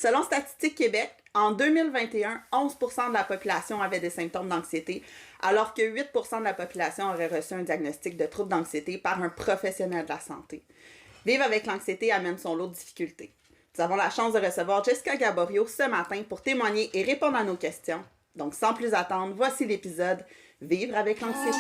Selon Statistique Québec, en 2021, 11% de la population avait des symptômes d'anxiété, alors que 8% de la population aurait reçu un diagnostic de trouble d'anxiété par un professionnel de la santé. Vivre avec l'anxiété amène son lot de difficultés. Nous avons la chance de recevoir Jessica Gaborio ce matin pour témoigner et répondre à nos questions. Donc, sans plus attendre, voici l'épisode Vivre avec l'anxiété.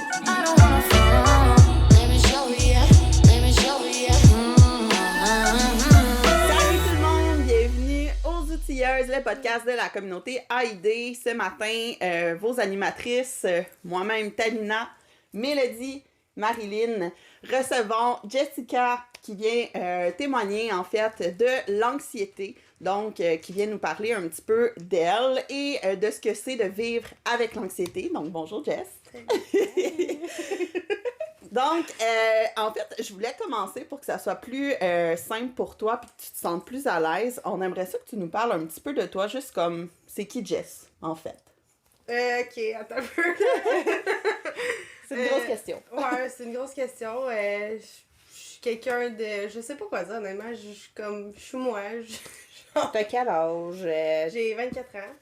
Salut tout le monde, bienvenue aux Outilleuses, le podcast de la communauté AID. Ce matin, vos animatrices, moi-même Talina, Mélodie, Marilyn, recevons Jessica qui vient témoigner en fait de l'anxiété, donc qui vient nous parler un petit peu d'elle et de ce que c'est de vivre avec l'anxiété. Donc bonjour Jess. Donc, en fait, je voulais commencer pour que ça soit plus simple pour toi puis que tu te sentes plus à l'aise. On aimerait ça que tu nous parles un petit peu de toi, juste comme c'est qui Jess, en fait. Ok, attends un peu. C'est une grosse question. Ouais, c'est une grosse question. Je suis quelqu'un de... Je sais pas quoi dire, honnêtement. Je suis moi. T'as quel âge? J'ai 24 ans.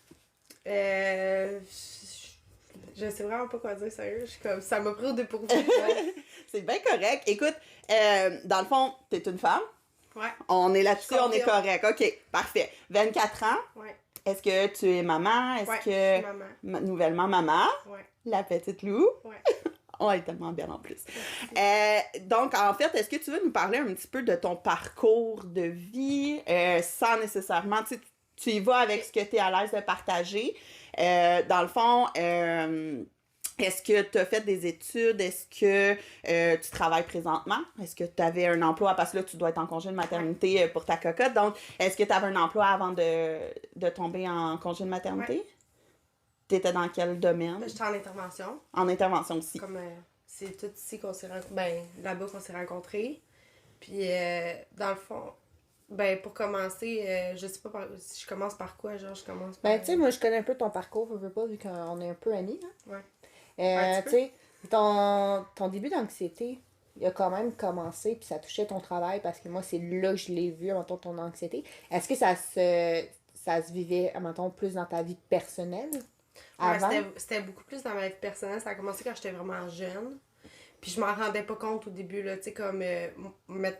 Je sais vraiment pas quoi dire, sérieux. Je suis comme... Ça m'a pris au dépourvu. C'est bien correct. Écoute, dans le fond, t'es une femme. Ouais. On est là-dessus, on est correct. OK, parfait. 24 ans. Ouais. Est-ce que tu es maman? Est-ce Ouais, que... je suis maman. Nouvellement maman. Ouais. La petite Lou. Ouais. On est tellement bien en plus. Donc, en fait, est-ce que tu veux nous parler un petit peu de ton parcours de vie sans nécessairement... Tu y vas avec ce que tu es à l'aise de partager. Dans le fond, est-ce que tu as fait des études? Est-ce que tu travailles présentement? Est-ce que tu avais un emploi? Parce que là, tu dois être en congé de maternité pour ta cocotte. Donc, est-ce que tu avais un emploi avant de tomber en congé de maternité? Ouais. Tu étais dans quel domaine? J'étais en intervention. En intervention aussi. Comme c'est tout ici qu'on s'est rencontrés. Ben, là-bas qu'on s'est rencontrés. Puis, dans le fond... Ben, pour commencer, je sais pas si je commence par quoi, genre, je commence par... Ben, tu sais, moi, je connais un peu ton parcours, je veux pas, vu qu'on est un peu amis, hein. Ouais. Tu sais, ton début d'anxiété, il a quand même commencé, puis ça touchait ton travail, parce que moi, c'est là que je l'ai vu, mettons, ton anxiété. Est-ce que ça se vivait, mettons, plus dans ta vie personnelle, avant? Ouais, c'était beaucoup plus dans ma vie personnelle. Ça a commencé quand j'étais vraiment jeune. Puis je m'en rendais pas compte au début, là, tu sais, comme...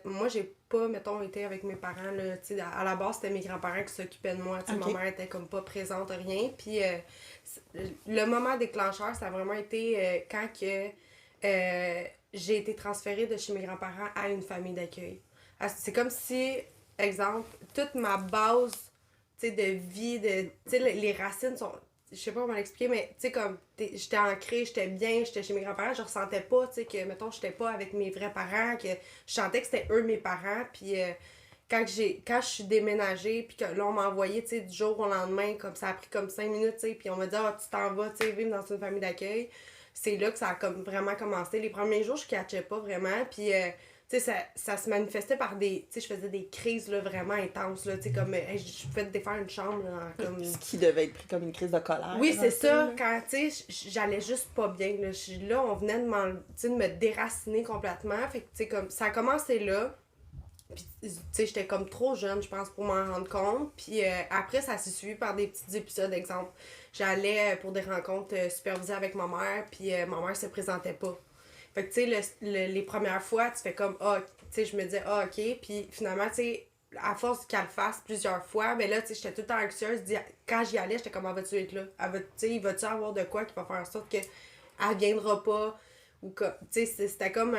moi, j'ai pas, mettons, été avec mes parents, là, tu sais, à la base, c'était mes grands-parents qui s'occupaient de moi, tu sais, Okay. Ma mère était comme pas présente, rien. Puis le moment déclencheur, ça a vraiment été quand que j'ai été transférée de chez mes grands-parents à une famille d'accueil. C'est comme si, exemple, toute ma base, tu sais, de vie, tu sais, les racines sont... Je sais pas comment l'expliquer, mais tu sais, comme j'étais ancrée, j'étais bien, j'étais chez mes grands-parents, je ressentais pas, tu sais, que, mettons, j'étais pas avec mes vrais parents, que je sentais que c'était eux mes parents, puis quand je suis déménagée, puis que là, on m'a envoyé, tu sais, du jour au lendemain, comme ça a pris comme 5 minutes, tu sais, puis on m'a dit, ah, tu t'en vas, tu sais, vivre dans une famille d'accueil. C'est là que ça a comme vraiment commencé. Les premiers jours, je catchais pas vraiment, puis... tu sais, ça se manifestait par des... Tu sais, je faisais des crises, là, vraiment intenses, là, tu sais, comme... je pouvais défaire une chambre, là, comme... Ce qui devait être pris comme une crise de colère. Oui, c'est ça. Quand, tu sais, j'allais juste pas bien, là. Là, on venait de me déraciner complètement. Fait que, tu sais, comme... Ça a commencé là. Puis, tu sais, j'étais comme trop jeune, je pense, pour m'en rendre compte. Puis après, ça s'est suivi par des petits épisodes, exemple. J'allais pour des rencontres supervisées avec ma mère, puis ma mère se présentait pas. Fait que, tu sais, les premières fois, tu fais comme, tu sais, je me disais, ok. Puis finalement, tu sais, à force qu'elle le fasse plusieurs fois, ben là, tu sais, j'étais tout le temps anxieuse. Quand j'y allais, j'étais comme, elle va-tu être là? Tu sais, il va-tu avoir de quoi qui va faire en sorte qu'elle viendra pas? Ou que, tu sais, c'était comme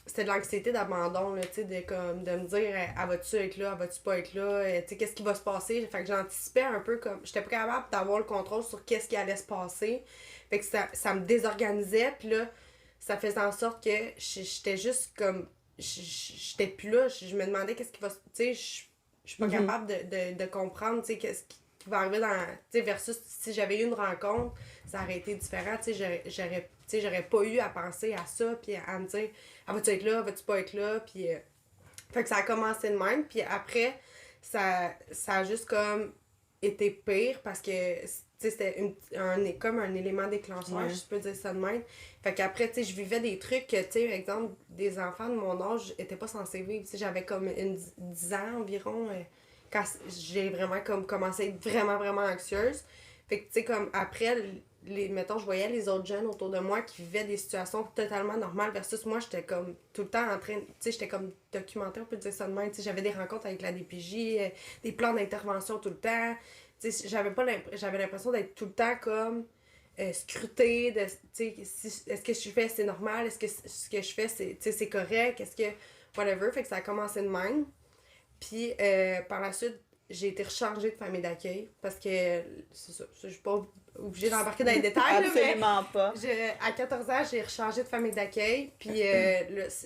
c'était de l'anxiété d'abandon, là, tu sais, de me dire, elle va-tu être là? Elle va-tu pas être là? Tu sais, qu'est-ce qui va se passer? Fait que j'anticipais un peu comme, j'étais pas capable d'avoir le contrôle sur qu'est-ce qui allait se passer. Fait que ça me désorganisait, puis là, ça faisait en sorte que j'étais juste comme... J'étais plus là. Je me demandais qu'est-ce qui va... Tu sais, je suis pas capable de comprendre, tu sais, qu'est-ce qui va arriver dans... Tu sais, versus si j'avais eu une rencontre, ça aurait été différent. Tu sais, j'aurais pas eu à penser à ça, puis à me dire, ah, vas-tu être là, vas-tu pas être là, puis... Fait que ça a commencé de même, puis après, ça a juste comme été pire, parce que... Tu sais, c'était comme un élément déclencheur, je peux dire ça de même. Fait qu'après, tu sais, je vivais des trucs que, tu sais, par exemple, des enfants de mon âge étaient pas censés vivre. Tu sais, j'avais comme 10 ans environ. quand j'ai vraiment comme commencé à être vraiment, vraiment anxieuse. Fait que, tu sais, comme après, mettons, je voyais les autres jeunes autour de moi qui vivaient des situations totalement normales versus moi, j'étais comme tout le temps en train, tu sais, j'étais comme documentée, on peut dire ça de même, tu sais, j'avais des rencontres avec la DPJ, des plans d'intervention tout le temps, tu sais, j'avais l'impression d'être tout le temps comme scrutée, de, tu sais, est-ce que je fais c'est normal, est-ce que ce que je fais c'est correct, est-ce que, whatever, fait que ça a commencé de même, puis par la suite, j'ai été rechargée de famille d'accueil parce que, c'est ça, je suis pas obligée d'embarquer dans les détails. Absolument pas. À 14 ans, j'ai rechargé de famille d'accueil. Puis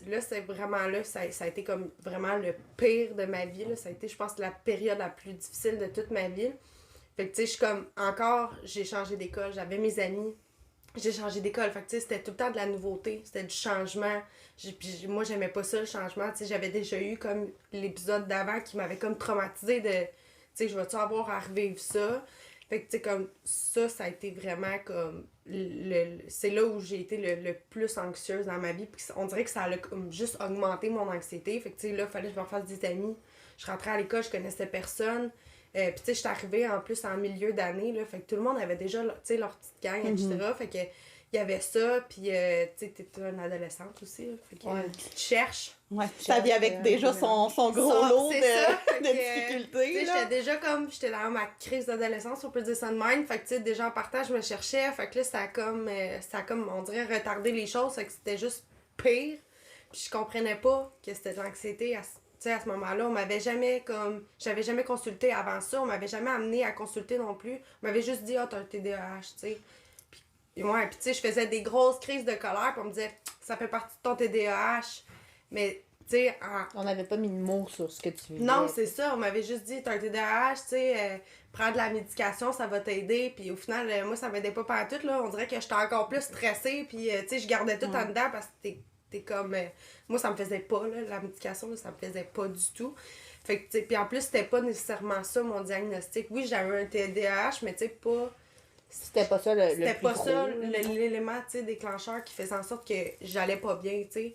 là, c'est vraiment là, ça a été comme vraiment le pire de ma vie. Là. Ça a été, je pense, la période la plus difficile de toute ma vie. Fait que, tu sais, je suis comme, encore, j'ai changé d'école. J'avais mes amis. J'ai changé d'école. Fait que, tu sais, c'était tout le temps de la nouveauté. C'était du changement. Puis moi, j'aimais pas ça, le changement. Tu sais, j'avais déjà eu comme l'épisode d'avant qui m'avait comme traumatisée de, tu sais, je vais-tu avoir à revivre ça? Fait que, tu sais, comme ça a été vraiment comme. C'est là où j'ai été le plus anxieuse dans ma vie. Puis on dirait que ça a comme juste augmenté mon anxiété. Fait que, tu sais, là, il fallait que je me fasse des amis. Je rentrais à l'école, je connaissais personne. Puis, tu sais, j'étais arrivée en plus en milieu d'année, là. Fait que tout le monde avait déjà, tu sais, leur petite gang, etc. Fait que, il y avait ça. Puis, tu sais, t'es une adolescente aussi. Là. Fait que, tu cherches. Ouais, ça vient avec déjà son gros lot de difficultés. J'étais déjà comme, j'étais dans ma crise d'adolescence, on peut dire ça de même. Fait que, tu sais, déjà en partant, je me cherchais. Fait que là, ça a comme, on dirait, retardé les choses. Fait que c'était juste pire. Puis je comprenais pas que c'était de l'anxiété à ce moment-là. On m'avait jamais comme, j'avais jamais consulté avant ça. On m'avait jamais amené à consulter non plus. On m'avait juste dit, t'as un TDAH, tu sais. Puis ouais, puis tu sais, je faisais des grosses crises de colère. Puis on me disait, ça fait partie de ton TDAH. Mais, tu sais, on n'avait pas mis de mots sur ce que tu vivais. Non, c'est ça. On m'avait juste dit, t'as un TDAH, tu sais, prends de la médication, ça va t'aider. Puis au final, moi, ça m'aidait pas partout, là. On dirait que j'étais encore plus stressée. Puis, tu sais, je gardais tout en dedans parce que t'es comme... moi, ça me faisait pas, là, la médication, là, ça me faisait pas du tout. Fait que, tu sais, puis en plus, c'était pas nécessairement ça, mon diagnostic. Oui, j'avais un TDAH, mais tu sais, pas... C'était pas ça C'était plus pas gros, ça l'élément, tu sais, déclencheur qui faisait en sorte que j'allais pas bien, tu sais.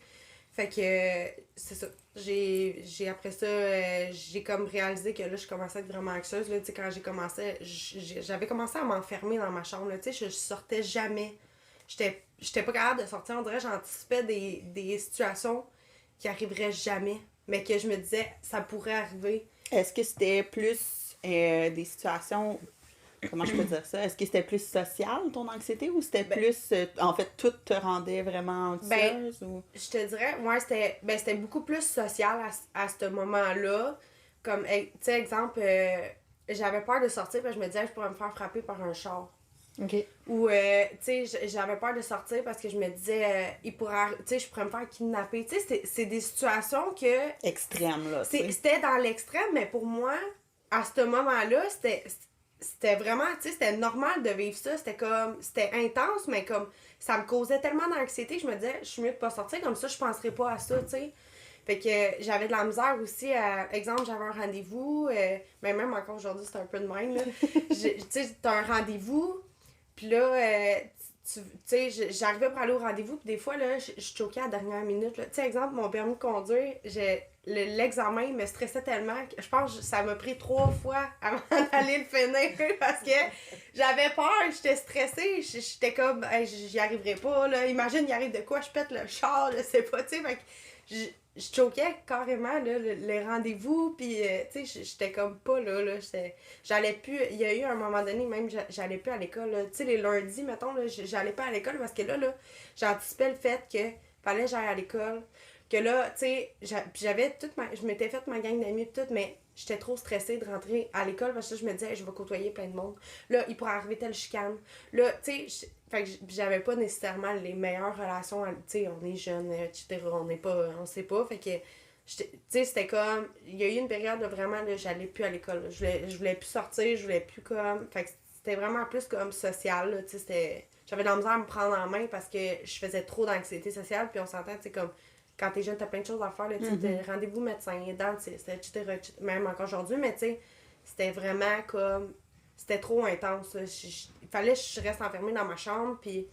Fait que, c'est ça. J'ai après ça, j'ai comme réalisé que là, je commençais à être vraiment anxieuse, là, tu sais, quand j'ai commencé, j'avais commencé à m'enfermer dans ma chambre, tu sais, je sortais jamais. J'étais pas capable de sortir, on dirait, j'anticipais des situations qui arriveraient jamais, mais que je me disais, ça pourrait arriver. Est-ce que c'était plus des situations... Comment je peux dire ça? Est-ce que c'était plus social, ton anxiété, ou c'était plus... en fait, tout te rendait vraiment anxieuse? Ou... Je te dirais, moi, c'était beaucoup plus social à ce moment-là. Comme, tu sais, exemple, j'avais peur de sortir, parce que je me disais, je pourrais me faire frapper par un char. OK. Ou, tu sais, j'avais peur de sortir parce que je me disais, tu sais, je pourrais me faire kidnapper. Tu sais, c'est des situations que... Extrêmes, là, C'était dans l'extrême, mais pour moi, à ce moment-là, c'était vraiment, tu sais, c'était normal de vivre ça. C'était intense, mais comme, ça me causait tellement d'anxiété que je me disais, je suis mieux de pas sortir, comme ça, je penserais pas à ça, tu sais. Fait que j'avais de la misère aussi à, exemple, j'avais un rendez-vous, mais même encore aujourd'hui, c'est un peu de même, là. Tu sais, t'as un rendez-vous, puis là, tu sais, j'arrivais pour aller au rendez-vous, puis des fois, là, je choquais à la dernière minute, là. Tu sais, exemple, mon permis de conduire, l'examen me stressait tellement que je pense que ça m'a pris 3 fois avant d'aller le finir parce que j'avais peur, j'étais stressée, j'étais comme, hey, j'y arriverai pas, là. Imagine, il arrive de quoi, je pète le char, je sais pas, tu sais, fait que je choquais carrément, là, les rendez-vous, puis, tu sais, j'étais comme pas là, j'allais plus, il y a eu un moment donné, même, j'allais plus à l'école, tu sais, les lundis, mettons, là, j'allais pas à l'école parce que là, j'anticipais le fait que fallait que j'aille à l'école, que là, tu sais, j'avais je m'étais fait ma gang d'amis pis tout, mais j'étais trop stressée de rentrer à l'école parce que je me disais, hey, je vais côtoyer plein de monde. Là, il pourrait arriver telle chicane. Là, tu sais, fait que j'avais pas nécessairement les meilleures relations, tu sais, on est jeunes, etc., on sait pas, fait que, tu sais, c'était comme, il y a eu une période où vraiment, là, j'allais plus à l'école, je voulais plus sortir, je voulais plus comme, fait que c'était vraiment plus comme social, là, tu sais, j'avais de la misère à me prendre en main parce que je faisais trop d'anxiété sociale, puis on s'entend, tu sais, comme, quand t'es jeune, t'as plein de choses à faire, là, tu sais, rendez-vous médecin, dentiste, etc., même encore aujourd'hui, mais tu sais, c'était vraiment comme, c'était trop intense, là. Il fallait que je reste enfermée dans ma chambre, puis,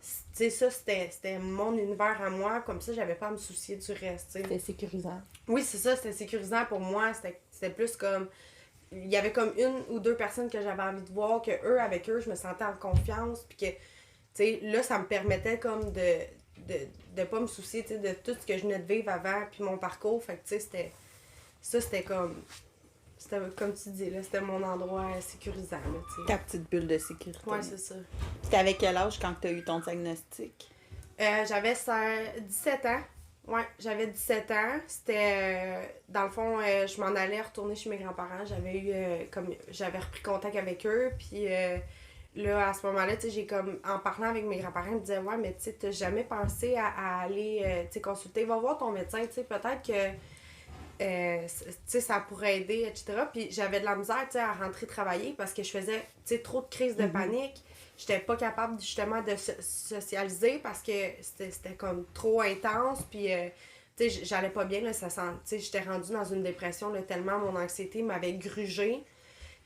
tu sais, ça, c'était mon univers à moi, comme ça, j'avais pas à me soucier du reste, tu sais. C'était sécurisant. Oui, c'est ça, c'était sécurisant pour moi, c'était plus comme, il y avait comme 1 ou 2 personnes que j'avais envie de voir, avec eux, je me sentais en confiance, puis que, tu sais, là, ça me permettait comme de pas me soucier, tu sais, de tout ce que je venais de vivre avant, puis mon parcours, fait que, tu sais, c'était comme tu dis, là, c'était mon endroit sécurisant, là, tu sais. Ta petite bulle de sécurité. Ouais, c'est ça. C'était avec quel âge quand tu as eu ton diagnostic? J'avais 17 ans. Ouais, j'avais 17 ans. C'était, dans le fond, je m'en allais retourner chez mes grands-parents. J'avais repris contact avec eux, puis là, à ce moment-là, tu sais, j'ai comme, en parlant avec mes grands-parents, ils me disaient, ouais, mais tu sais, t'as jamais pensé à aller, tu sais, consulter, va voir ton médecin, tu sais, peut-être que tu sais, ça pourrait aider, etc. Puis j'avais de la misère, tu sais, à rentrer travailler parce que je faisais, tu sais, trop de crises de panique. J'étais pas capable, justement, de socialiser parce que c'était comme trop intense. Puis, tu sais, j'allais pas bien, là, tu sais, j'étais rendue dans une dépression, là, tellement mon anxiété m'avait grugée.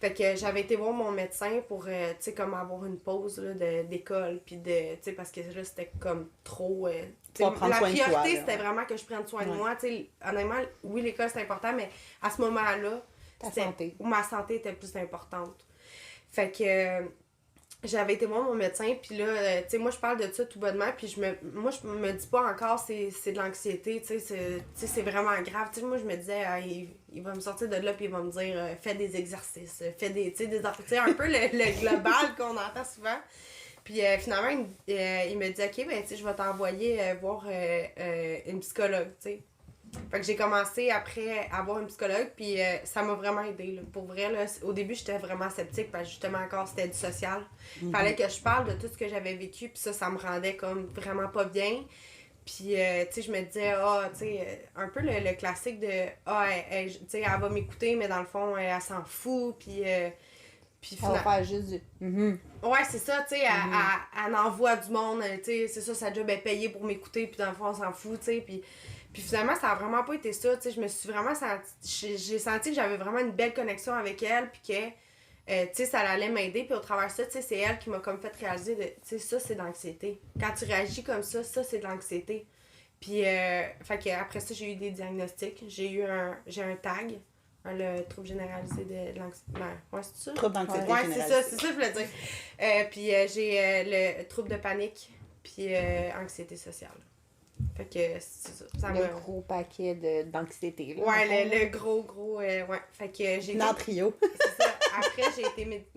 Fait que j'avais été voir mon médecin pour, tu sais, comme avoir une pause, là, d'école. Puis tu sais, parce que là, c'était comme trop... la priorité, c'était vraiment que je prenne soin de moi. Tu sais, honnêtement, oui, l'école, c'est important, mais à ce moment-là, ma santé était plus importante. Fait que j'avais été voir mon médecin, puis là, tu sais, moi, je parle de ça tout bonnement, puis je me dis pas encore c'est de l'anxiété, tu sais, c'est vraiment grave. Tu sais, moi, je me disais, il va me sortir de là, puis il va me dire, fais des exercices, fais des, tu sais, un peu le global qu'on entend souvent. Puis finalement, il me dit, OK, ben, tu sais, je vais t'envoyer voir une psychologue, tu sais. Fait que j'ai commencé après à voir une psychologue, puis ça m'a vraiment aidé, là. Pour vrai, là, au début, j'étais vraiment sceptique, parce que justement, encore, c'était du social. Fallait que je parle de tout ce que j'avais vécu, puis ça me rendait comme vraiment pas bien. Puis, tu sais, je me disais, tu sais, un peu le classique de, tu sais, elle va m'écouter, mais dans le fond, elle s'en fout, puis... Puis on va faire juste du... Ouais, c'est ça, tu sais, elle envoie du monde, tu sais, c'est ça, sa job est payée pour m'écouter, puis dans le fond, on s'en fout, tu sais, puis finalement, ça a vraiment pas été ça, tu sais, je me suis vraiment sentie, j'ai senti que j'avais vraiment une belle connexion avec elle, puis que, tu sais, ça allait m'aider, puis au travers de ça, tu sais, c'est elle qui m'a comme fait réaliser, tu sais, ça, c'est de l'anxiété. Quand tu réagis comme ça, c'est de l'anxiété. Puis, fait que après ça, j'ai eu des diagnostics, j'ai un TAG, le trouble généralisé de l'anxiété. Ouais, c'est ça? Trouble d'anxiété généralisée. Ouais, c'est ça, je voulais dire. Puis j'ai le trouble de panique, puis anxiété sociale. Fait que c'est ça. Le gros paquet d'anxiété. Là, ouais, le gros, ouais. Fait que j'ai... Dans le trio. C'est ça. Après, j'ai été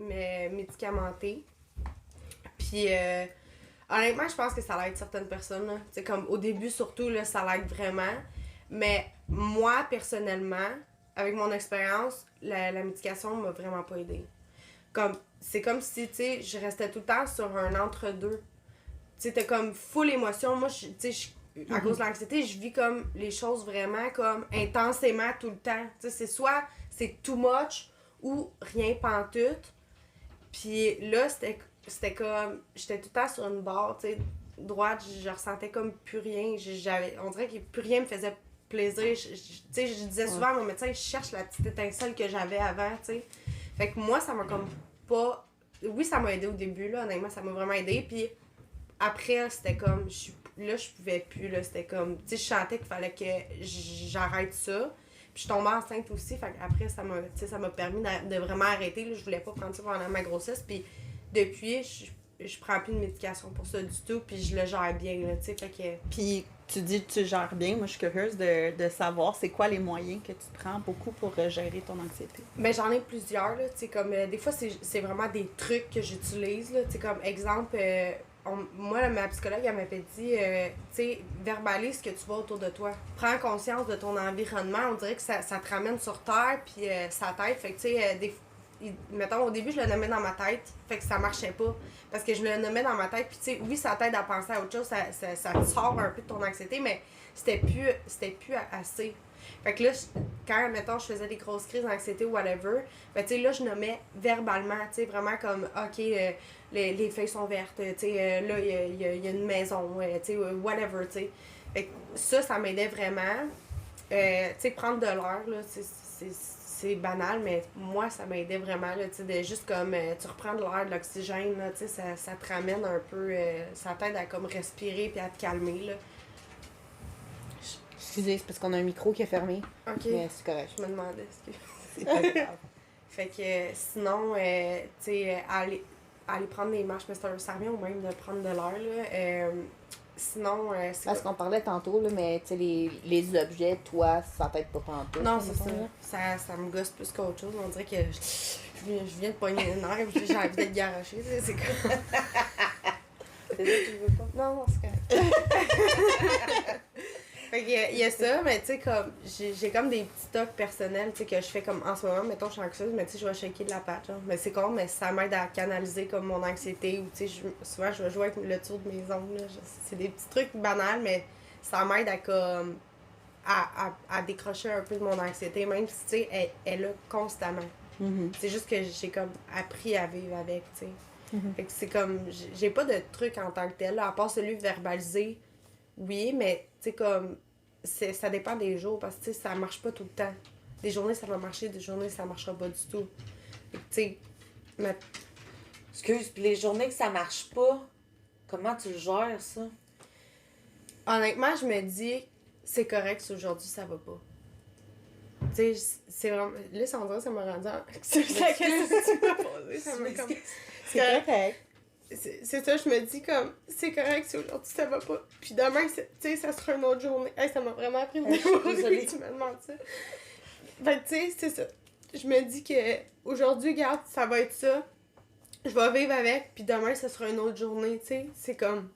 médicamentée. Puis, honnêtement, je pense que ça l'aide certaines personnes. Tu sais, comme au début, surtout, là, ça l'aide vraiment. Mais moi, personnellement... Avec mon expérience, la médication m'a vraiment pas aidée. C'est comme si, tu sais, je restais tout le temps sur un entre-deux. Tu sais, t'es comme full émotion. Moi, tu sais, à cause de l'anxiété, je vis comme les choses vraiment comme intensément tout le temps. Tu sais, c'est soit c'est too much ou rien pantoute. Puis là, c'était comme, j'étais tout le temps sur une barre, tu sais, droite, je ressentais comme plus rien. On dirait que plus rien me faisait plaisir. Tu sais, je disais souvent à mon médecin, je cherche la petite étincelle que j'avais avant, tu sais. Fait que moi, ça m'a comme pas... Oui, ça m'a aidé au début, là, honnêtement, ça m'a vraiment aidé. Puis après, c'était comme... Là, je pouvais plus, là, c'était comme... Tu sais, je sentais qu'il fallait que j'arrête ça. Puis je tombais enceinte aussi, fait qu'après, ça m'a permis de vraiment arrêter, là. Je voulais pas prendre ça pendant ma grossesse. Puis depuis, je prends plus de médication pour ça du tout, puis je le gère bien, là, tu sais, fait que... Puis tu dis que tu gères bien, moi je suis curieuse de savoir c'est quoi les moyens que tu prends beaucoup pour gérer ton anxiété. Ben j'en ai plusieurs, là, tu sais, comme, des fois c'est vraiment des trucs que j'utilise, là, tu sais, comme exemple, moi, ma psychologue, elle m'avait dit, tu sais, verbalise ce que tu vois autour de toi. Prends conscience de ton environnement, on dirait que ça te ramène sur terre, puis sa tête, fait que, tu sais, mettons, au début, je le nommais dans ma tête, fait que ça marchait pas. Parce que je le nommais dans ma tête, puis tu sais, oui, ça t'aide à penser à autre chose, ça te sort un peu de ton anxiété, mais c'était plus assez. Fait que là, quand, mettons, je faisais des grosses crises d'anxiété ou whatever, ben tu sais, là, je nommais verbalement, tu sais, vraiment comme, OK, les feuilles sont vertes, tu sais, là, il y a une maison, tu sais, whatever, tu sais. Fait que ça m'aidait vraiment. Tu sais, prendre de l'air, là, c'est banal, mais moi, ça m'aidait vraiment, là, tu sais, de juste comme, tu reprends de l'air, de l'oxygène, là, tu sais, ça te ramène un peu, ça t'aide à comme respirer puis à te calmer, là. Excusez, c'est parce qu'on a un micro qui est fermé. OK. Mais c'est correct. Je me demandais, C'est pas grave. Fait que sinon, tu sais, aller prendre des marches, mais ça revient au même de prendre de l'air, là. Sinon, c'est Parce qu'on parlait tantôt, là, mais tu sais, les objets, toi, ça t'aide pas pantoute. non, c'est ça. Ça me gosse plus qu'autre chose. On dirait que je viens de pogner une nerf, j'ai envie d'être garochée, tu sais, c'est comme... C'est ça que tu veux pas? Non, c'est correct. Fait qu'il y a ça, mais tu sais, comme, j'ai comme des petits tocs personnels, tu sais, que je fais comme en ce moment, mettons, je suis anxieuse, mais tu sais, je vais shaker de la patte, genre. Mais c'est con, mais ça m'aide à canaliser comme mon anxiété, ou tu sais, souvent, je vais jouer avec le tour de mes ongles, là. C'est des petits trucs banals, mais ça m'aide à comme, à décrocher un peu de mon anxiété, même si, tu sais, elle est là constamment. Mm-hmm. C'est juste que j'ai comme appris à vivre avec, tu sais. Mm-hmm. Fait que c'est comme, j'ai pas de truc en tant que tel, là, à part celui verbalisé. Oui, mais tu sais, comme, ça dépend des jours, parce que tu sais, ça marche pas tout le temps. Des journées, ça va marcher, des journées, ça marchera pas du tout. Fait que tu sais, mais... Excuse, puis les journées que ça marche pas, comment tu le gères, ça? Honnêtement, je me dis, c'est correct si aujourd'hui, ça va pas. Tu sais, c'est vraiment... Là, Sandra, ça m'a rendu en... C'est la question que tu m'as posée, ça m'a comme... C'est correct. C'est ça, je me dis comme, c'est correct si aujourd'hui ça va pas. Puis demain, tu sais, ça sera une autre journée. Hey, ça m'a vraiment pris une journée, tu me demandes ça. Fait que, tu sais, c'est ça. Je me dis que aujourd'hui, regarde, ça va être ça. Je vais vivre avec, puis demain, ça sera une autre journée, tu sais. C'est comme,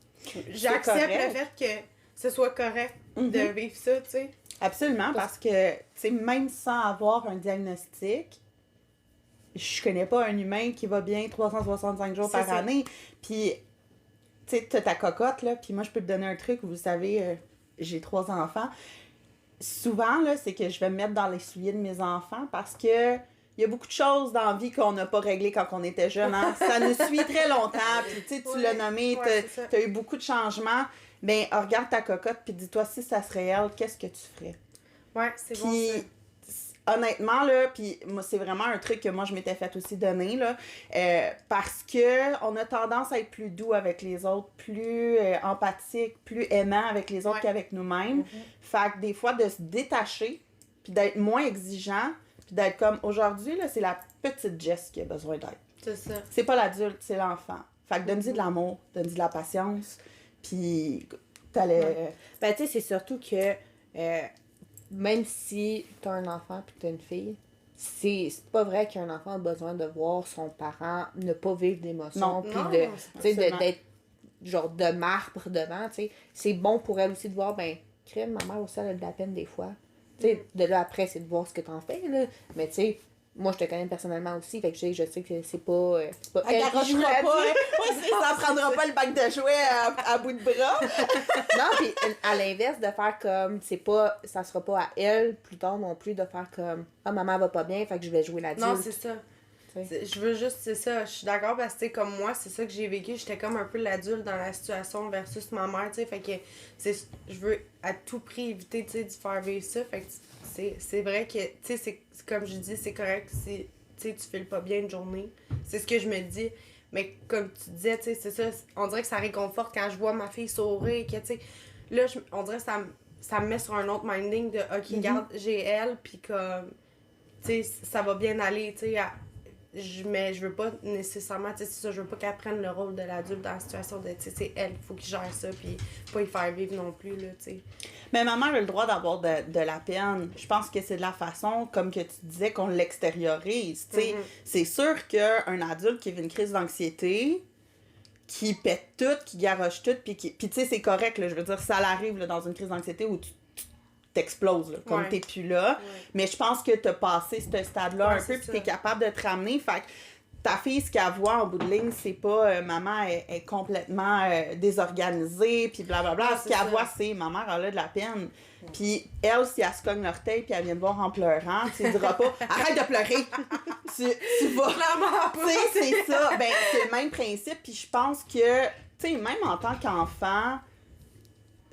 j'accepte le fait que ce soit correct de vivre ça, tu sais. Absolument, parce que, tu sais, même sans avoir un diagnostic, je connais pas un humain qui va bien 365 jours par année. Puis, tu sais, t'as ta cocotte, là, puis moi, je peux te donner un truc, vous savez, j'ai 3 enfants. Souvent, là, c'est que je vais me mettre dans les souliers de mes enfants parce que il y a beaucoup de choses dans la vie qu'on n'a pas réglées quand on était jeune. Hein? Ça nous suit très longtemps, puis tu sais, tu l'as nommé, t'as eu beaucoup de changements. Ben, regarde ta cocotte, puis dis-toi, si ça serait elle, qu'est-ce que tu ferais? Ouais, c'est bon, ça. Honnêtement, là, puis moi, c'est vraiment un truc que moi, je m'étais fait aussi donner, là, parce que on a tendance à être plus doux avec les autres, plus empathique, plus aimant avec les autres qu'avec nous-mêmes. Fait que des fois, de se détacher, puis d'être moins exigeant, puis d'être comme, aujourd'hui, là, c'est la petite Jess qui a besoin d'aide. C'est ça. C'est pas l'adulte, c'est l'enfant. Fait que donne-y de l'amour, donne-y de la patience, puis t'allais... Ben, tu sais, c'est surtout que... même si t'as un enfant puis t'as une fille, c'est pas vrai qu'un enfant a besoin de voir son parent ne pas vivre d'émotions, puis d'être genre de marbre devant, tu sais. C'est bon pour elle aussi de voir, ben, crème, ma mère aussi, elle a de la peine des fois. Tu sais, de là après, c'est de voir ce que t'en fais, là. Mais tu sais, moi, je te connais personnellement aussi, fait que je sais que c'est pas elle qui joue pas, là-dessus. ça prendra pas le bac de jouets à bout de bras. Non, puis à l'inverse, de faire comme, ça sera pas à elle, plus tard non plus, de faire comme, ah, maman va pas bien, fait que je vais jouer l'adulte. Non, c'est ça. Je veux juste, c'est ça, je suis d'accord parce que, tu sais, comme moi, c'est ça que j'ai vécu, j'étais comme un peu l'adulte dans la situation versus ma mère, tu sais, fait que je veux à tout prix éviter, tu sais, de faire vivre ça, fait que c'est vrai que, tu sais, c'est comme je dis, c'est correct si, tu sais, tu files pas bien une journée, c'est ce que je me dis, mais comme tu disais, tu sais, c'est ça, on dirait que ça réconforte quand je vois ma fille sourire, que, tu sais, là, on dirait que ça me met sur un autre minding de, ok, regarde, j'ai elle, pis comme, tu sais, ça va bien aller, tu sais, mais je veux pas nécessairement, tu sais, c'est ça, je veux pas qu'elle prenne le rôle de l'adulte dans la situation de, tu sais, c'est elle, il faut qu'il gère ça, puis pas y faire vivre non plus, là, tu sais. Mais maman a le droit d'avoir de la peine. Je pense que c'est de la façon, comme que tu disais, qu'on l'extériorise, tu sais. C'est sûr qu'un adulte qui vit une crise d'anxiété, qui pète tout, qui garoche tout, puis tu sais, c'est correct, là, je veux dire, ça l'arrive, là, dans une crise d'anxiété où tu t'exploses, là, comme t'es plus là. Mais je pense que t'as passé ce stade-là un peu, puis t'es capable de te ramener. Fait que ta fille, ce qu'elle voit en bout de ligne, c'est pas maman est complètement désorganisée, puis blablabla. Ce qu'elle voit, c'est ma mère, elle a de la peine. Puis elle, si elle se cogne l'orteil, puis elle vient te voir en pleurant, tu lui diras pas arrête de pleurer. tu vas. Tu sais, c'est ça. Ben, c'est le même principe, puis je pense que, tu sais, même en tant qu'enfant,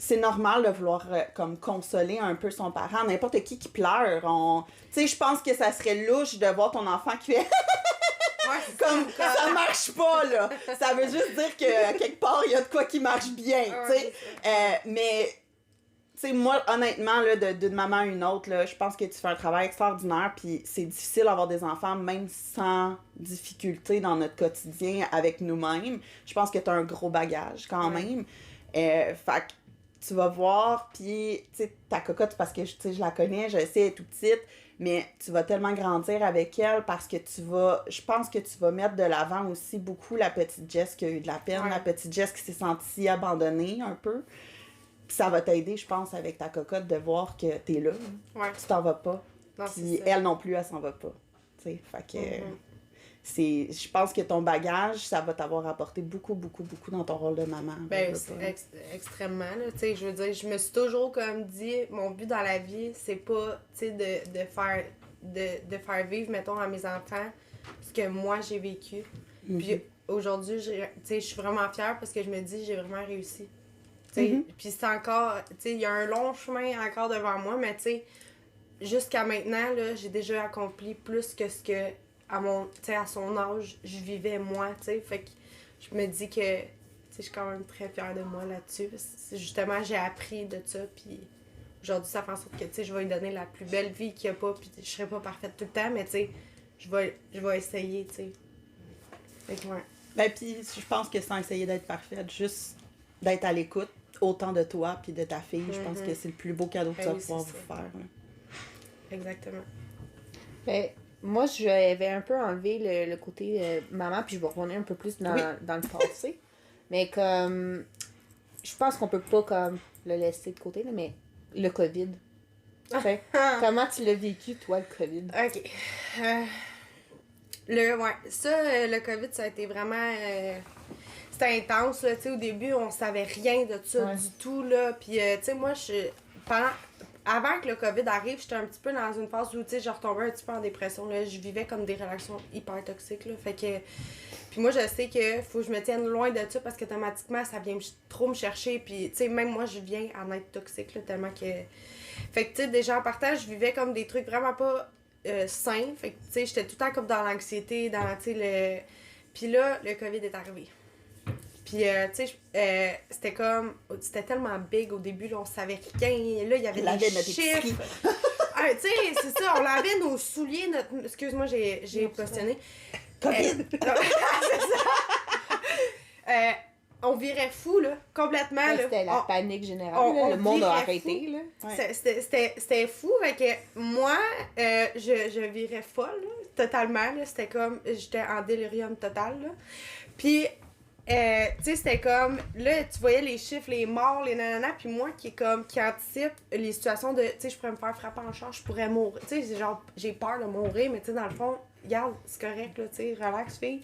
c'est normal de vouloir comme consoler un peu son parent. N'importe qui pleure, tu sais, je pense que ça serait louche de voir ton enfant qui fait comme ça marche pas, là. Ça veut juste dire que quelque part il y a de quoi qui marche bien, tu sais. Mais sais, moi, honnêtement, là, d'une maman à une autre, là, je pense que tu fais un travail extraordinaire, puis c'est difficile d'avoir des enfants, même sans difficulté dans notre quotidien avec nous-mêmes. Je pense que tu as un gros bagage, quand même. Fait que tu vas voir, puis, tu sais, ta cocotte, parce que, tu sais, je la connais, je sais, elle est toute petite, mais tu vas tellement grandir avec elle parce que je pense que tu vas mettre de l'avant aussi beaucoup la petite Jess qui a eu de la peine, la petite Jess qui s'est sentie abandonnée un peu. Puis ça va t'aider, je pense, avec ta cocotte, de voir que t'es là. Ouais. Tu t'en vas pas. Non, Puis elle non plus, elle s'en va pas. Tu sais, fait que... Je pense que ton bagage, ça va t'avoir apporté beaucoup, beaucoup, beaucoup dans ton rôle de maman. Ben, extrêmement, là, tu sais, je veux dire, je me suis toujours comme dit, mon but dans la vie, c'est pas, tu sais, de faire vivre, mettons, à mes enfants ce que moi, j'ai vécu. Puis aujourd'hui, tu sais, je suis vraiment fière parce que je me dis, j'ai vraiment réussi. Tu sais, puis c'est encore, tu sais, il y a un long chemin encore devant moi, mais tu sais, jusqu'à maintenant, là, j'ai déjà accompli plus que ce que à son âge, je vivais moi, tu sais. Fait que je me dis que, tu sais, je suis quand même très fière de moi là-dessus. Justement, j'ai appris de ça, puis aujourd'hui, ça fait en sorte que, tu sais, je vais lui donner la plus belle vie qu'il n'y a pas, puis je serai pas parfaite tout le temps, mais tu sais, je vais essayer, tu sais. Fait que, ouais. Ben, puis je pense que sans essayer d'être parfaite, juste d'être à l'écoute, autant de toi puis de ta fille, je pense que c'est le plus beau cadeau que tu vas pouvoir vous faire. Là. Exactement. Ben, moi, j'avais un peu enlevé le côté maman, puis je vais revenir un peu plus dans le passé. Mais comme, je pense qu'on peut pas comme le laisser de côté, là, mais le COVID. Fait, comment tu l'as vécu, toi, le COVID? OK. Le COVID, ça a été vraiment... c'était intense, là, tu sais, au début, on savait rien de ça du tout, là. Puis, tu sais, moi, avant que le COVID arrive, j'étais un petit peu dans une phase où, tu sais, je retombais un petit peu en dépression, là. Je vivais comme des relations hyper toxiques, là. Fait que... Puis moi, je sais que faut que je me tienne loin de ça parce qu'automatiquement, ça vient trop me chercher. Puis, tu sais, même moi, je viens en être toxique, là, tellement que... Fait que, tu sais, déjà en partant, je vivais comme des trucs vraiment pas sains. Fait que, tu sais, j'étais tout le temps comme dans l'anxiété, dans, tu sais, Puis là, le COVID est arrivé. Puis, tu sais, c'était comme... C'était tellement big au début, là, on savait rien. Là, il y avait des chiffres. Tu sais, c'est ça, on lavait nos souliers, Excuse-moi, j'ai questionné. COVID! C'est ça. On virait fou, là, complètement. Ouais, c'était la panique générale. Le monde a arrêté, là. Ouais. C'était fou, fait que moi, je virais folle, là, totalement, là. C'était comme... J'étais en délirium total, là. Puis... tu sais, c'était comme, là, tu voyais les chiffres, les morts, les nananas, puis moi qui anticipe les situations de, tu sais, je pourrais me faire frapper en char, je pourrais mourir. Tu sais, genre, j'ai peur de mourir, mais tu sais, dans le fond, regarde, c'est correct, là, tu sais, relax, fille.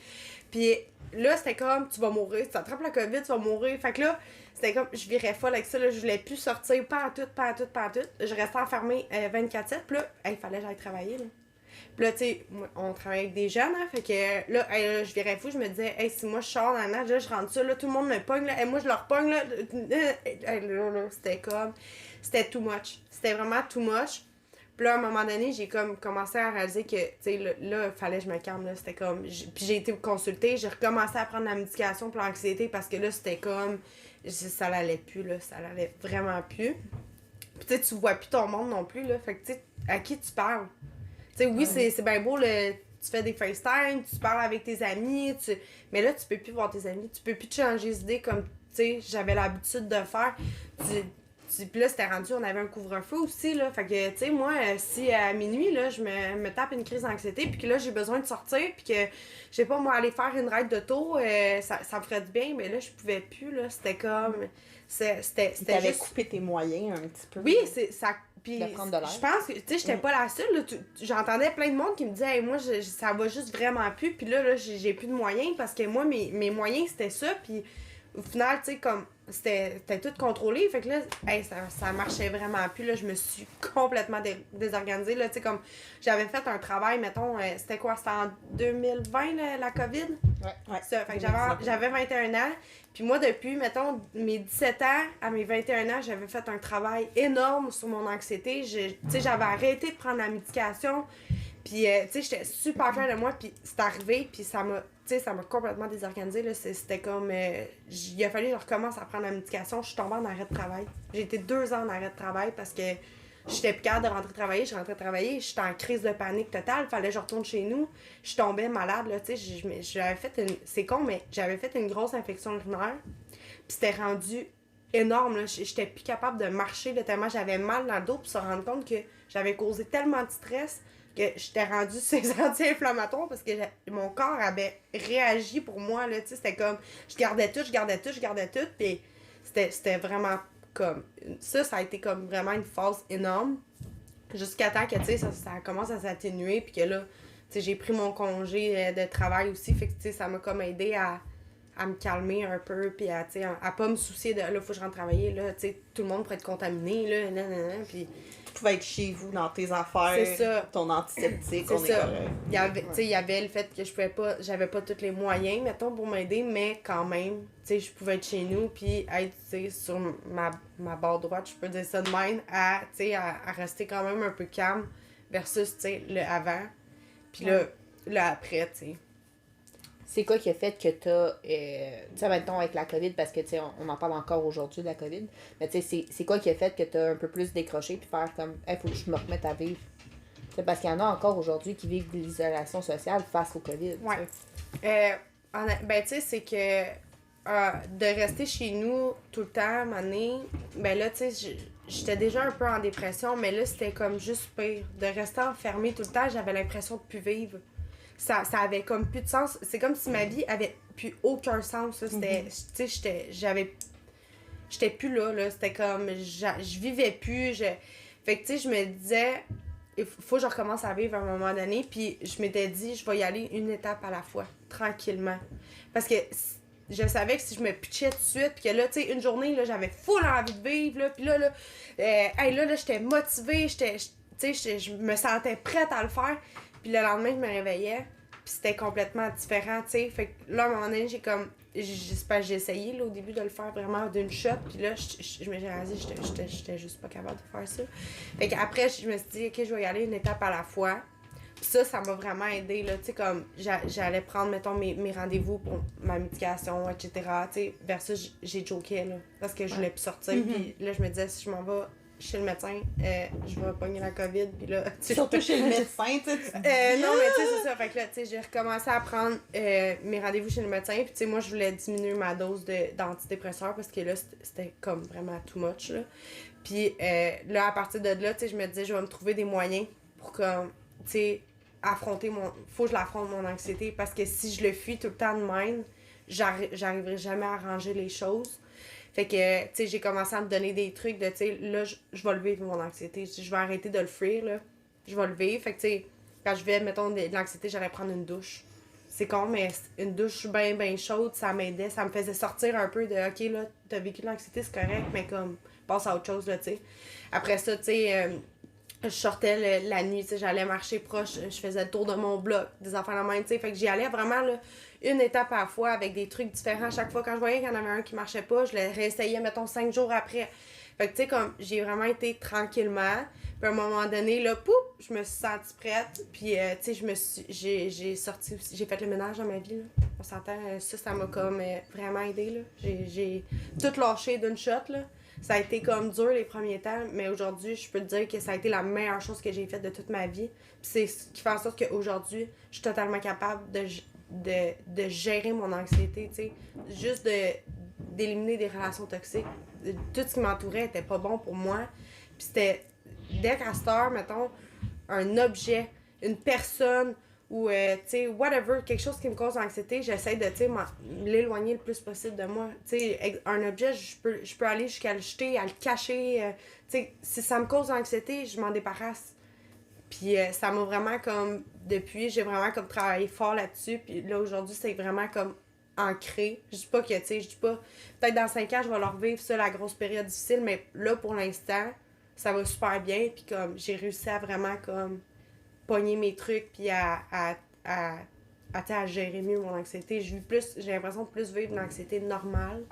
Puis là, c'était comme, tu vas mourir, tu attrapes la COVID, tu vas mourir. Fait que là, c'était comme, je virais folle avec ça, là, je voulais plus sortir, pas en tout. Je restais enfermée 24/7, puis là, il fallait que j'aille travailler, là. Puis là, tu sais, on travaille avec des jeunes, hein, fait que là, je virais fou, je me disais, hey, si moi je sors dans la nage, là, je rentre ça, là, tout le monde me pogne, là, moi je leur pogne, là, c'était comme, c'était too much. C'était vraiment too much. Puis là, à un moment donné, j'ai comme commencé à réaliser que, tu sais, là, il fallait que je me calme, là, c'était comme, puis j'ai été consultée, j'ai recommencé à prendre la médication pour l'anxiété parce que là, c'était comme, ça l'allait plus, là, ça l'allait vraiment plus. Puis tu sais, tu vois plus ton monde non plus, là, fait que, tu sais, à qui tu parles? Tu sais, oui, c'est bien beau, tu fais des FaceTime, tu parles avec tes amis, mais là, tu peux plus voir tes amis, tu peux plus te changer d'idée comme, tu sais, j'avais l'habitude de faire. Puis là, c'était rendu, on avait un couvre-feu aussi, là, fait que, tu sais, moi, si à minuit, là, je me tape une crise d'anxiété, puis que là, j'ai besoin de sortir, puis que, je sais pas, moi, aller faire une ride d'auto, ça me ferait du bien, mais là, je pouvais plus, là, c'était comme... C'était t'avais coupé tes moyens un petit peu. Oui, ça... Puis, de prendre de l'air. je pense que, tu sais, j'étais pas la seule, là. J'entendais plein de monde qui me disait, hey, moi, ça va juste vraiment plus. Puis là, j'ai plus de moyens parce que moi, mes moyens, c'était ça. Puis au final, tu sais, comme, c'était tout contrôlé. Fait que là, hey, ça marchait vraiment plus. Là, je me suis complètement désorganisée. Là, tu sais, comme, j'avais fait un travail, mettons, c'était quoi? C'était en 2020, la COVID? Ouais. Ça, fait que j'avais 21 ans. Puis moi, depuis, mettons, mes 17 ans à mes 21 ans, j'avais fait un travail énorme sur mon anxiété. Tu sais, j'avais arrêté de prendre la médication. Puis, tu sais, j'étais super fière de moi, puis c'est arrivé, puis ça m'a complètement désorganisée, là. C'était comme... il a fallu que je recommence à prendre la médication. Je suis tombée en arrêt de travail. J'ai été 2 ans en arrêt de travail parce que j'étais plus capable de rentrer travailler. Je rentrais travailler, j'étais en crise de panique totale. Fallait que je retourne chez nous. Je tombais malade, là, tu sais. J'avais fait une... C'est con, mais j'avais fait une grosse infection urinaire. Puis c'était rendu énorme, là. J'étais plus capable de marcher, là, tellement j'avais mal dans le dos. Puis se rendre compte que j'avais causé tellement de stress que j'étais rendue sur ces anti-inflammatoires parce que mon corps avait réagi pour moi, là, tu sais, c'était comme, je gardais tout, puis c'était vraiment comme, ça a été comme vraiment une phase énorme, jusqu'à temps que, tu sais, ça commence à s'atténuer, puis que là, tu sais, j'ai pris mon congé de travail aussi, fait que, tu sais, ça m'a comme aidé à me calmer un peu, puis à, tu sais, à pas me soucier de, là, faut que je rentre travailler, là, tu sais, tout le monde pourrait être contaminé, là, nanana, puis... Tu pouvais être chez vous dans tes affaires, c'est ça. ton antiseptique, on est ça. correct. Il y avait le fait que j'avais pas tous les moyens, mettons, pour m'aider, mais quand même, tu sais, je pouvais être chez nous, puis être, tu sais, sur ma barre droite, je peux dire ça de même, à rester quand même un peu calme, versus, tu sais, le avant, puis le après, tu sais. C'est quoi qui a fait que t'as, tu sais, mettons avec la COVID, parce que, tu sais, on en parle encore aujourd'hui de la COVID, mais tu sais, c'est quoi qui a fait que t'as un peu plus décroché puis faire comme, hey, faut que je me remette à vivre? T'sais, parce qu'il y en a encore aujourd'hui qui vivent de l'isolation sociale face au COVID. Ouais. Ben, tu sais, c'est que de rester chez nous tout le temps, à un moment donné, ben là, tu sais, j'étais déjà un peu en dépression, mais là, c'était comme juste pire. De rester enfermée tout le temps, j'avais l'impression de plus vivre. Ça avait comme plus de sens. C'est comme si ma vie avait plus aucun sens. C'était, tu sais, j'étais plus là. C'était comme, je vivais plus. Fait que, tu sais, je me disais, il faut que je recommence à vivre à un moment donné. Puis je m'étais dit, je vais y aller une étape à la fois, tranquillement. Parce que je savais que si je me pitchais tout de suite, puis que là, tu sais, une journée, là, j'avais full envie de vivre, là, puis là, j'étais motivée, tu sais, je me sentais prête à le faire. Puis le lendemain, je me réveillais, puis c'était complètement différent, tu sais. Fait que là, à un moment donné, j'ai essayé, là, au début, de le faire vraiment d'une shot, puis là, je me suis réalisé, j'étais juste pas capable de faire ça. Fait qu'après, je me suis dit, OK, je vais y aller une étape à la fois. Puis ça m'a vraiment aidé, là, tu sais, comme, j'allais prendre, mettons, mes rendez-vous pour ma médication, etc., tu sais, versus, j'ai joké, là, parce que je voulais plus sortir, puis là, je me disais, si je m'en vais chez le médecin, je vais pogner la COVID, puis là... Surtout chez le médecin, tu sais, non, mais tu sais, c'est ça, fait que là, tu sais, j'ai recommencé à prendre mes rendez-vous chez le médecin, puis tu sais, moi, je voulais diminuer ma dose d'antidépresseurs, parce que là, c'était comme vraiment too much, là. Puis là, à partir de là, tu sais, je me disais, je vais me trouver des moyens pour, comme, tu sais, faut que je l'affronte, mon anxiété, parce que si je le fuis tout le temps de même, j'arriverai jamais à arranger les choses. Fait que, tu sais, j'ai commencé à me donner des trucs de, tu sais, là, je vais le vivre, mon anxiété. Je vais arrêter de le fuir, là. Je vais le vivre. Fait que, tu sais, quand je vais, mettons, de l'anxiété, j'allais prendre une douche. C'est con, mais une douche bien chaude, ça m'aidait. Ça me faisait sortir un peu de, OK, là, t'as vécu de l'anxiété, c'est correct, mais comme, passe à autre chose, là, tu sais. Après ça, tu sais, je sortais la nuit, tu sais, j'allais marcher proche, je faisais le tour de mon bloc, des enfants à la main, tu sais. Fait que j'y allais vraiment, là, une étape à la fois avec des trucs différents. Chaque fois, quand je voyais qu'il y en avait un qui marchait pas, je le réessayais, mettons, 5 jours après. Fait que, tu sais, comme, j'ai vraiment été tranquillement. Puis à un moment donné, là, pouf, je me suis sentie prête. Puis, tu sais, j'ai sorti aussi, j'ai fait le ménage dans ma vie, là. On s'entend, ça m'a comme vraiment aidé, là. J'ai tout lâché d'une shot, là. Ça a été comme dur les premiers temps, mais aujourd'hui, je peux te dire que ça a été la meilleure chose que j'ai faite de toute ma vie. Puis c'est ce qui fait en sorte qu'aujourd'hui, je suis totalement capable de gérer mon anxiété, tu sais. Juste d'éliminer des relations toxiques. Tout ce qui m'entourait était pas bon pour moi. Puis c'était, dès qu'à cette heure, mettons, un objet, une personne, ou, tu sais, whatever, quelque chose qui me cause l'anxiété, j'essaie de, tu sais, l'éloigner le plus possible de moi. Tu sais, un objet, je peux aller jusqu'à le jeter, à le cacher. Tu sais, si ça me cause l'anxiété, je m'en débarrasse. Puis ça m'a vraiment comme, depuis, j'ai vraiment comme travaillé fort là-dessus. Puis là, aujourd'hui, c'est vraiment comme ancré. Je dis pas que, tu sais, je dis pas, peut-être dans 5 ans, je vais leur vivre ça, la grosse période difficile, mais là, pour l'instant, ça va super bien. Puis comme, j'ai réussi à vraiment comme pogner mes trucs, puis à gérer mieux mon anxiété. J'ai l'impression de plus vivre une anxiété normale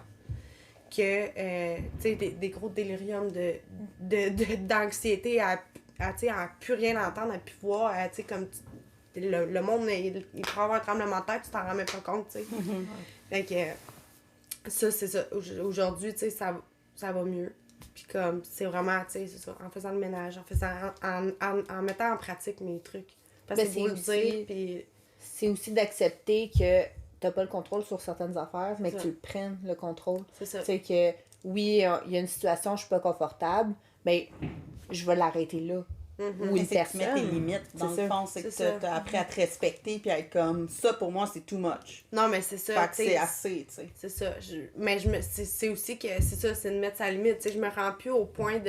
que, tu sais, des gros déliriums d'anxiété à à plus rien entendre, à plus voir, tu sais, comme le monde, il peut avoir un tremblement de terre, tu t'en rends même pas compte, tu sais. Fait que ça, c'est ça. Aujourd'hui, tu sais, ça va mieux. Puis comme, c'est vraiment, tu sais, c'est ça, en faisant le ménage, en mettant en pratique mes trucs. Parce que c'est beau le dire, puis... C'est aussi d'accepter que t'as pas le contrôle sur certaines affaires, mais que tu le prennes, le contrôle. C'est ça. Tu sais que, oui, il y a une situation, je suis pas confortable, mais je vais l'arrêter là. Ou une personne. Tu mets tes limites, dans le fond, c'est que t'as appris à te respecter puis à être comme, ça, pour moi, c'est too much. Non, mais c'est ça. Fait que c'est assez, tu sais. C'est ça. Mais c'est aussi que, c'est ça, c'est de mettre sa limite. Tu sais, je me rends plus au point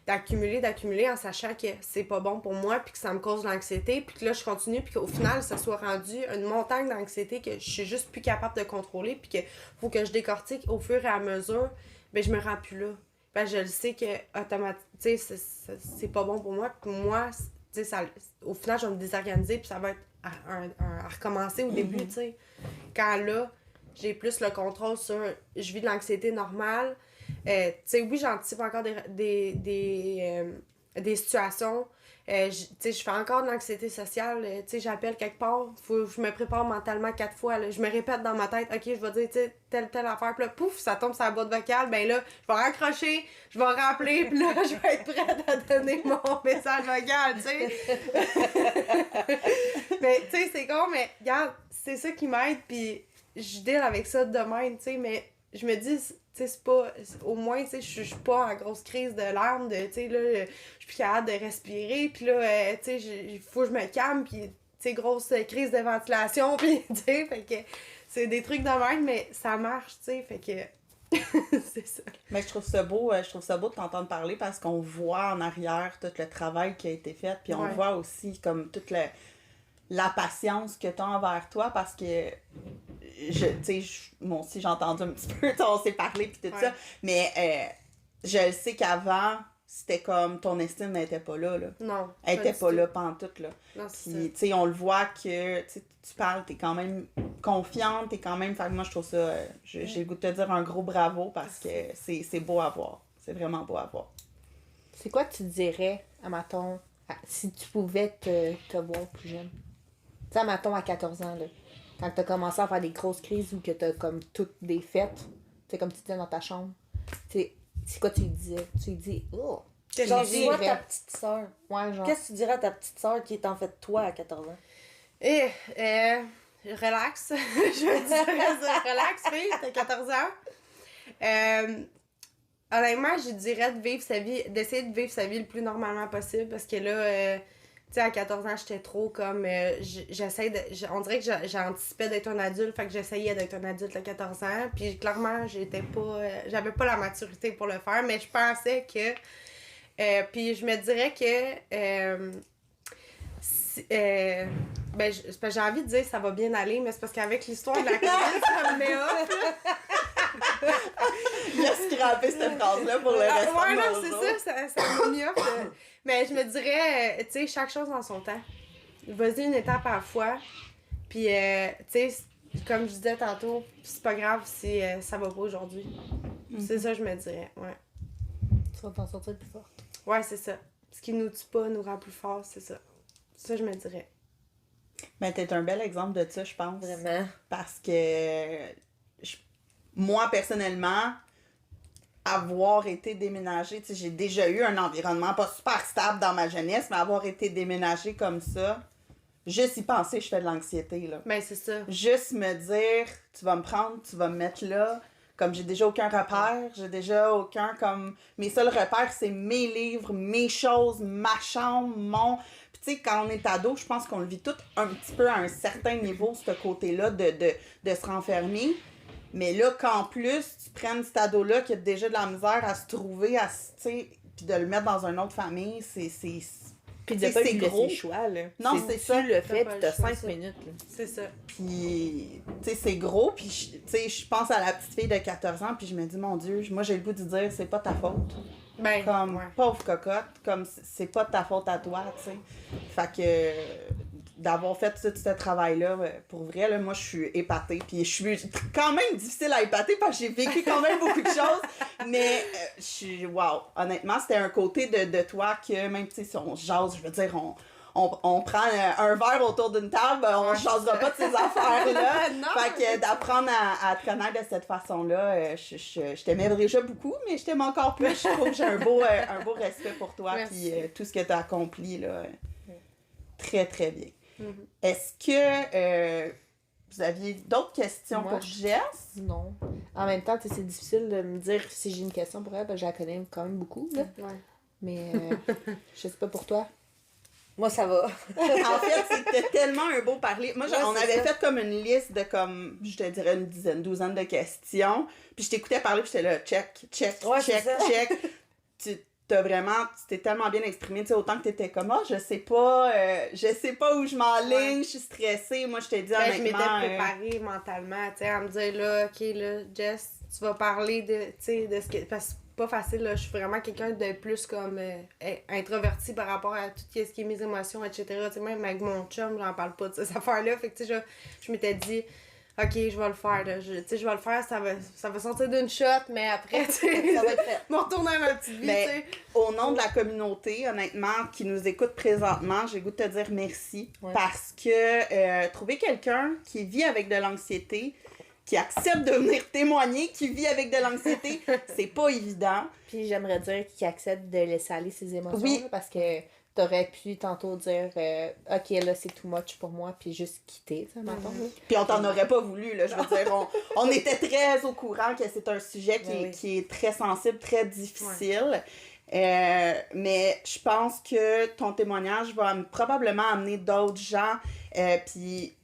d'accumuler en sachant que c'est pas bon pour moi puis que ça me cause de l'anxiété puis que là, je continue puis qu'au final, ça soit rendu une montagne d'anxiété que je suis juste plus capable de contrôler puis que faut que je décortique au fur et à mesure. Ben, je me rends plus là. Ben, je le sais que automatiquement, c'est pas bon pour moi. Puis moi, au final, je vais me désorganiser puis ça va être à recommencer au début, tu sais. Quand là, j'ai plus le contrôle sur... Je vis de l'anxiété normale. Tu sais, oui, j'anticipe encore des situations. Tu sais, je fais encore de l'anxiété sociale. Tu sais, j'appelle quelque part. Je me prépare mentalement 4 fois. Là. Je me répète dans ma tête, OK, je vais dire, tu sais, telle affaire. Puis là, pouf, ça tombe sur la boîte vocale. Ben là, je vais raccrocher, je vais rappeler. Puis là, je vais être prête à donner mon message vocal, tu sais. Mais, tu sais, c'est con, mais regarde, c'est ça qui m'aide. Puis je deal avec ça de même, tu sais. Mais je me dis... Tu sais, c'est pas... Au moins, tu sais, je suis pas en grosse crise de larmes, de, tu sais, là, je suis plus capable de respirer, puis là, tu sais, il faut que je me calme, puis, tu sais, grosse crise de ventilation, puis, tu sais, fait que c'est des trucs de même, mais ça marche, tu sais, fait que... c'est ça. Mais je trouve ça beau de t'entendre parler parce qu'on voit en arrière tout le travail qui a été fait, puis on voit aussi comme toute la patience que tu as envers toi parce que moi aussi j'ai entendu un petit peu, on s'est parlé puis tout ça, mais je sais qu'avant c'était comme ton estime n'était pas là. Non. Elle était pas là pantoute, là. Non, puis tu sais, on le voit que tu parles, t'es quand même confiante, t'es quand même, fait que moi je trouve ça, j'ai le goût de te dire un gros bravo parce que c'est beau à voir, c'est vraiment beau à voir. C'est quoi tu dirais, mettons, si tu pouvais te voir plus jeune? Tu sais, mettons, à 14 ans, là, quand t'as commencé à faire des grosses crises ou que t'as comme toutes des fêtes, tu sais, comme tu disais dans ta chambre, c'est quoi tu lui disais? Tu lui dis, oh! Genre, dis-moi ta petite sœur. Ouais, genre. Qu'est-ce que tu dirais à ta petite sœur qui est en fait toi à 14 ans? Relax. Je dirais relax, fille, t'as 14 ans. Honnêtement, je dirais d'essayer de vivre sa vie le plus normalement possible parce que là, tu sais, à 14 ans, j'étais trop comme... on dirait que j'anticipais d'être un adulte, fait que j'essayais d'être un adulte à 14 ans. Puis clairement, j'avais pas la maturité pour le faire, mais je pensais que... puis je me dirais que... c'est parce que j'ai envie de dire ça va bien aller, mais c'est parce qu'avec l'histoire de la COVID, ça me met off. Il a scrappé cette phrase-là pour le reste ouais, non, c'est ça m'a mis off. Mais je me dirais, tu sais, chaque chose en son temps. Vas-y une étape à la fois. Puis, tu sais, comme je disais tantôt, c'est pas grave si ça va pas aujourd'hui. C'est ça, je me dirais, ouais. Tu vas t'en sortir plus fort. Ouais, c'est ça. Ce qui nous tue pas nous rend plus fort, c'est ça. Ça, je me dirais. Mais t'es un bel exemple de ça, je pense. Vraiment. Parce que moi, personnellement, avoir été déménagée, tu sais, j'ai déjà eu un environnement pas super stable dans ma jeunesse, mais avoir été déménagée comme ça, juste y penser, je fais de l'anxiété, là. Ben, c'est ça. Juste me dire, tu vas me prendre, tu vas me mettre là, comme j'ai déjà aucun repère, j'ai déjà aucun, comme, mes seuls repères, c'est mes livres, mes choses, ma chambre, mon... Puis tu sais, quand on est ado, je pense qu'on le vit tout un petit peu à un certain niveau, ce côté-là de se renfermer. Mais là, qu'en plus, tu prennes cet ado-là qui a déjà de la misère à se trouver, tu sais, puis de le mettre dans une autre famille, c'est puis de pas lui laisser le choix, là. Non, c'est ça. Tu le fais, puis t'as choix, 5 ça. minutes, là. C'est ça. Puis, tu sais, c'est gros, puis, tu sais, je pense à la petite fille de 14 ans, puis je me dis, mon Dieu, moi, j'ai le goût de dire, c'est pas ta faute. Ben, Comme, ouais. pauvre cocotte, comme, c'est pas de ta faute à toi, tu sais. Fait que, d'avoir fait tout ce travail-là. Pour vrai, là, moi, je suis épatée. Puis je suis quand même difficile à épater parce que j'ai vécu quand même beaucoup de choses. Mais je suis... Wow! Honnêtement, c'était un côté de toi que même, tu sais, si on jase, je veux dire, on prend un verre autour d'une table, on ne jasera pas de ces affaires-là. Fait que d'apprendre à te connaître de cette façon-là, je t'aimais déjà beaucoup, mais je t'aime encore plus. Je trouve que j'ai un beau respect pour toi et tout ce que tu as accompli, là. Très, très bien. Est-ce que vous aviez d'autres questions pour Jess? Non. En même temps, c'est difficile de me dire si j'ai une question pour elle, parce que je la connais quand même beaucoup. Là. Ouais. Mais je sais pas pour toi. Moi, ça va. En fait, c'était tellement un beau parler. Moi, on avait ça. fait comme une liste de comme, je te dirais une dizaine, douzaine de questions. Puis je t'écoutais parler, puis j'étais là, check. Tu t'es tellement bien exprimé, tu sais, autant que t'étais comme, je sais pas où je m'enligne, je suis stressée. Moi, je t'ai dit honnêtement... Je m'étais préparée mentalement, tu sais, à me dire, là, OK, là, Jess, tu vas parler de ce que... Parce que c'est pas facile, là, je suis vraiment quelqu'un de plus comme introverti par rapport à tout ce qui est mes émotions, etc. Tu sais, même avec mon chum, j'en parle pas de ces affaires-là. Fait que, tu sais, je m'étais dit... OK, je vais le faire, là. Je vais le faire, ça va sortir d'une shot, mais après, tu sais, Ça va être fait. me retourner à ma petite vie, tu sais. Au nom de la communauté, honnêtement, qui nous écoute présentement, j'ai le goût de te dire merci. Ouais. Parce que trouver quelqu'un qui vit avec de l'anxiété, qui accepte de venir témoigner, qui vit avec de l'anxiété, c'est pas évident. Puis j'aimerais dire qu'il accepte de laisser aller ses émotions. Oui. Là, parce que t'aurais pu tantôt dire OK, là, c'est too much pour moi, puis juste quitter, ça mettons. Puis on t'en aurait pas voulu, là. Je veux dire, on était très au courant que c'est un sujet qui est très sensible, très difficile. Mais je pense que ton témoignage va probablement amener d'autres gens. Puis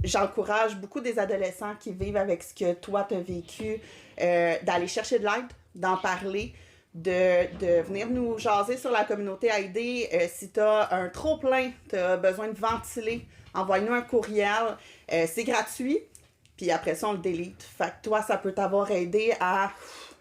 j'encourage beaucoup des adolescents qui vivent avec ce que toi t'as vécu, d'aller chercher de l'aide, d'en parler, de venir nous jaser sur la communauté AID. Si t'as un trop-plein, t'as besoin de ventiler, envoie-nous un courriel. C'est gratuit. Puis après ça, on le délite. Fait que toi, ça peut t'avoir aidé à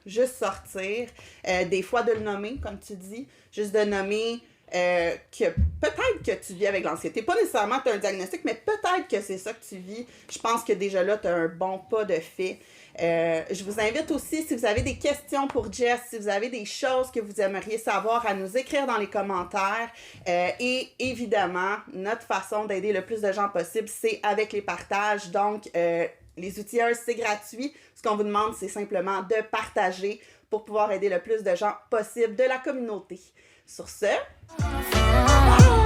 juste sortir. Des fois, de le nommer, comme tu dis. Juste de nommer que peut-être que tu vis avec l'anxiété. Pas nécessairement que tu as un diagnostic, mais peut-être que c'est ça que tu vis. Je pense que déjà là, tu as un bon pas de fait. Je vous invite aussi, si vous avez des questions pour Jess, si vous avez des choses que vous aimeriez savoir, à nous écrire dans les commentaires. Et évidemment, notre façon d'aider le plus de gens possible, c'est avec les partages. Donc, les outilleuses, c'est gratuit. Ce qu'on vous demande, c'est simplement de partager pour pouvoir aider le plus de gens possible de la communauté. Sur ce, bye!